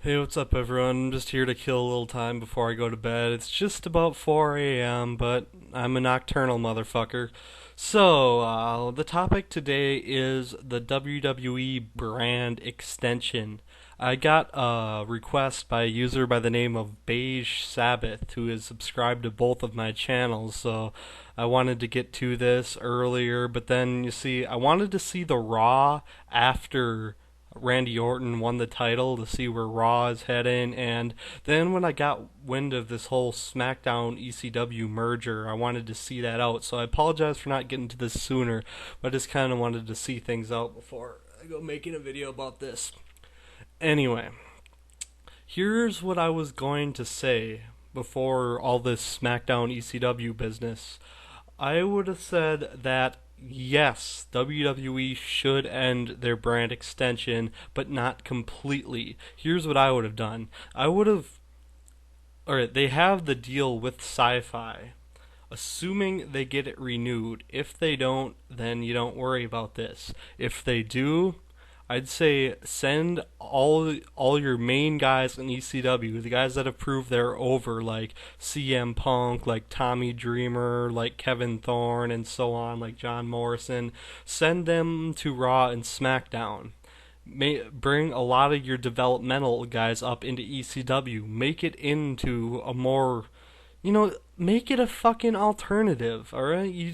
Hey, what's up, everyone? I'm just here to kill a little time before I go to bed. It's just about 4 a.m., but I'm a nocturnal motherfucker. So, the topic today is the WWE Brand extension. I got a request by a user by the name of Beige Sabbath, who is subscribed to both of my channels, so I wanted to get to this earlier, but then, you see, I wanted to see the Raw after Randy Orton won the title to see where Raw is heading, and then when I got wind of this whole SmackDown ECW merger, I wanted to see that out. So I apologize for not getting to this sooner, but I just kind of wanted to see things out before I go making a video about this. Anyway, here's what I was going to say before all this SmackDown ECW business. I would have said that yes, WWE should end their brand extension, but not completely. Here's what I would have done. I would have, or they have the deal with Sci-Fi. Assuming they get it renewed. If they don't, then you don't worry about this. If they do, I'd say send all your main guys in ECW, the guys that have proved they're over, like CM Punk, like Tommy Dreamer, like Kevin Thorne, and so on, like John Morrison. Send them to Raw and SmackDown. Bring a lot of your developmental guys up into ECW. Make it into a more, make it a fucking alternative. All right, you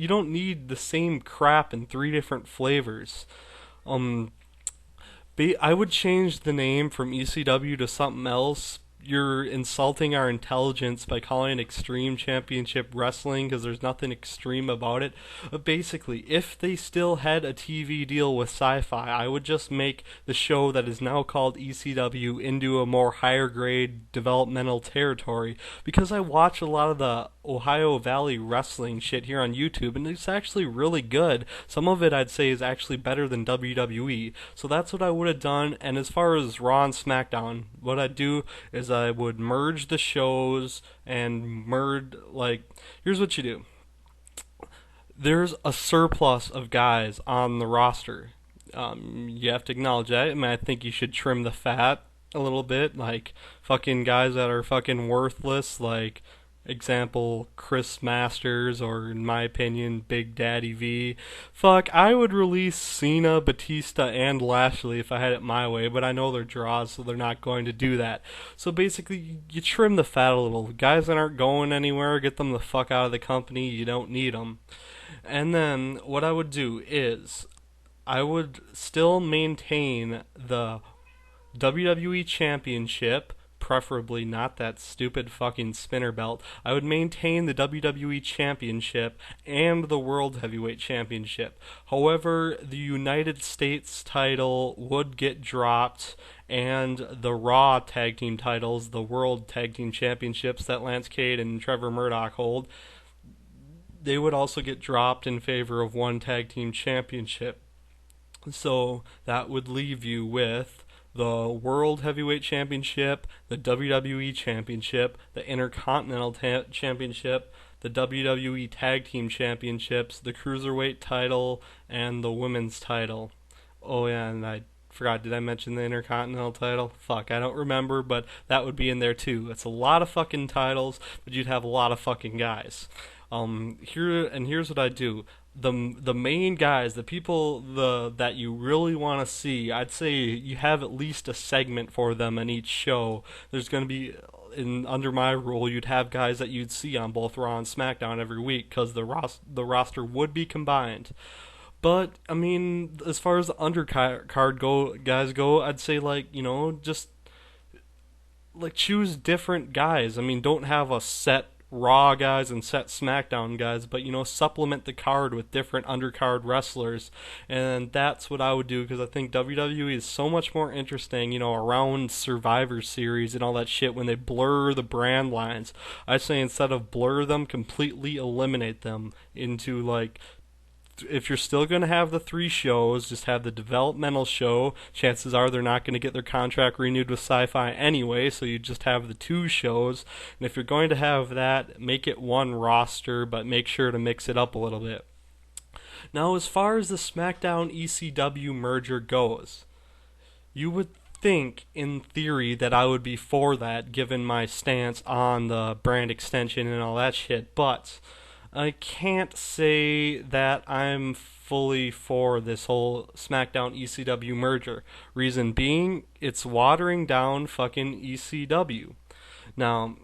don't need the same crap in three different flavors. Um, I would change the name from ECW to something else. You're insulting our intelligence by calling it Extreme Championship Wrestling because there's nothing extreme about it. But basically, if they still had a TV deal with Sci-Fi, I would just make the show that is now called ECW into a more higher grade developmental territory, because I watch a lot of the Ohio Valley wrestling shit here on YouTube, and it's actually really good. Some of it I'd say is actually better than WWE. So that's what I would have done. And as far as Raw and SmackDown, what I'd do is I would merge the shows and here's what you do. There's a surplus of guys on the roster. You have to acknowledge that. I mean, I think you should trim the fat a little bit, like fucking guys that are fucking worthless, like example Chris Masters, or in my opinion Big Daddy V. Fuck, I would release Cena, Batista, and Lashley if I had it my way, but I know they're draws, so they're not going to do that. So basically, you trim the fat a little. Guys that aren't going anywhere, get them the fuck out of the company. You don't need them. And then what I would do is I would still maintain the WWE Championship, preferably not that stupid fucking spinner belt. I would maintain the WWE Championship and the World Heavyweight Championship. However, the United States title would get dropped, and the Raw Tag Team titles, the World Tag Team Championships that Lance Cade and Trevor Murdoch hold, they would also get dropped in favor of one Tag Team Championship. So that would leave you with the World Heavyweight Championship, the WWE Championship, the Intercontinental Championship, the WWE Tag Team Championships, the Cruiserweight title, and the Women's title. Oh yeah, and I forgot, did I mention the Intercontinental title? Fuck, I don't remember, but that would be in there too. It's a lot of fucking titles, but you'd have a lot of fucking guys. Here's what I do. The main guys, the people that you really want to see, I'd say you have at least a segment for them in each show. There's going to be, under my rule, you'd have guys that you'd see on both Raw and SmackDown every week, because the roster would be combined. But I mean, as far as the undercard guys go, I'd say just choose different guys. I mean, don't have a set Raw guys and set SmackDown guys, but supplement the card with different undercard wrestlers. And that's what I would do, because I think WWE is so much more interesting, around Survivor Series and all that shit, when they blur the brand lines. I say instead of blur them, completely eliminate them into if you're still going to have the three shows, just have the developmental show. Chances are they're not going to get their contract renewed with Sci-Fi anyway, so you just have the two shows. And if you're going to have that, make it one roster, but make sure to mix it up a little bit. Now, as far as the SmackDown ECW merger goes, you would think, in theory, that I would be for that, given my stance on the brand extension and all that shit, but I can't say that I'm fully for this whole SmackDown ECW merger. Reason being, it's watering down fucking ECW. Now,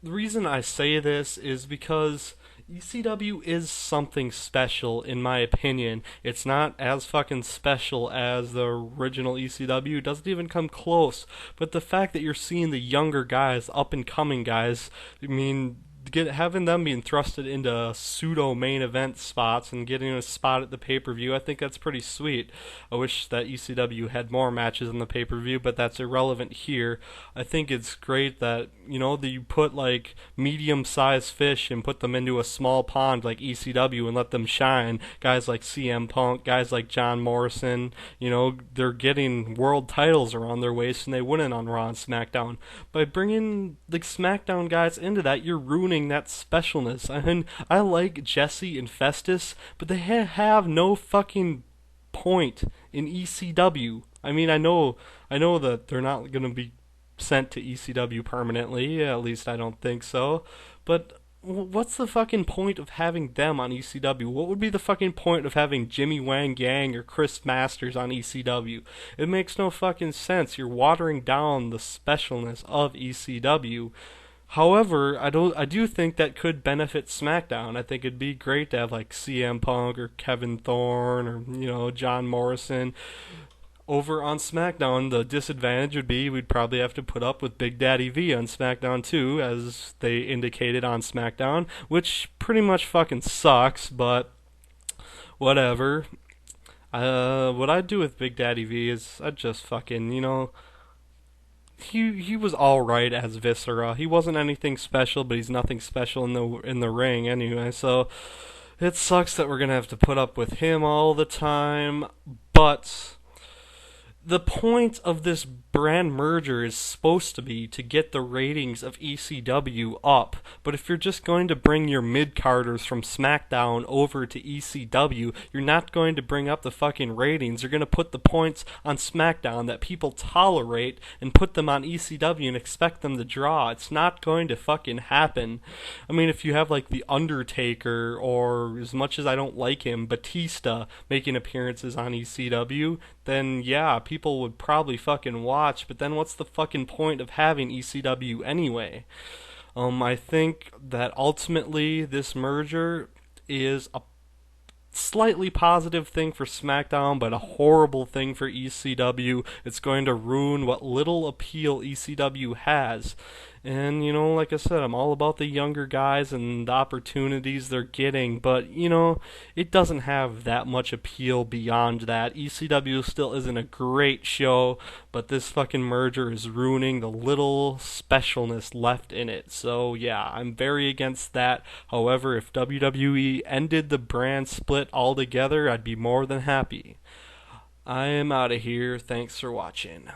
the reason I say this is because ECW is something special, in my opinion. It's not as fucking special as the original ECW. It doesn't even come close. But the fact that you're seeing the younger guys, up and coming guys, I mean, having them being thrusted into pseudo main event spots and getting a spot at the pay-per-view, I think that's pretty sweet. I wish that ECW had more matches in the pay-per-view, but that's irrelevant here. I think it's great that, that you put like medium-sized fish and put them into a small pond like ECW and let them shine. Guys like CM Punk, guys like John Morrison, they're getting world titles around their waist and they win on Raw and SmackDown. By bringing the SmackDown guys into that, you're ruining that specialness. I mean, I like Jesse and Festus, but they have no fucking point in ECW. I mean, I know that they're not going to be sent to ECW permanently, at least I don't think so, but what's the fucking point of having them on ECW? What would be the fucking point of having Jimmy Wang Yang or Chris Masters on ECW? It makes no fucking sense. You're watering down the specialness of ECW. However, I do think that could benefit SmackDown. I think it'd be great to have like CM Punk or Kevin Thorne or John Morrison over on SmackDown. The disadvantage would be we'd probably have to put up with Big Daddy V on SmackDown too, as they indicated on SmackDown, which pretty much fucking sucks, but whatever. What I'd do with Big Daddy V is I'd just fucking, He was all right as Viscera. He wasn't anything special, but he's nothing special in the ring anyway. So it sucks that we're gonna have to put up with him all the time. But the point of this brand merger is supposed to be to get the ratings of ECW up, but if you're just going to bring your mid-carders from SmackDown over to ECW, you're not going to bring up the fucking ratings. You're going to put the points on SmackDown that people tolerate and put them on ECW and expect them to draw. It's not going to fucking happen. I mean, if you have like The Undertaker, or as much as I don't like him, Batista making appearances on ECW, then yeah, people would probably fucking watch, but then what's the fucking point of having ECW anyway? I think that ultimately this merger is a slightly positive thing for SmackDown, but a horrible thing for ECW. It's going to ruin what little appeal ECW has. And, like I said, I'm all about the younger guys and the opportunities they're getting, but, it doesn't have that much appeal beyond that. ECW still isn't a great show, but this fucking merger is ruining the little specialness left in it. So, yeah, I'm very against that. However, if WWE ended the brand split altogether, I'd be more than happy. I am out of here. Thanks for watching.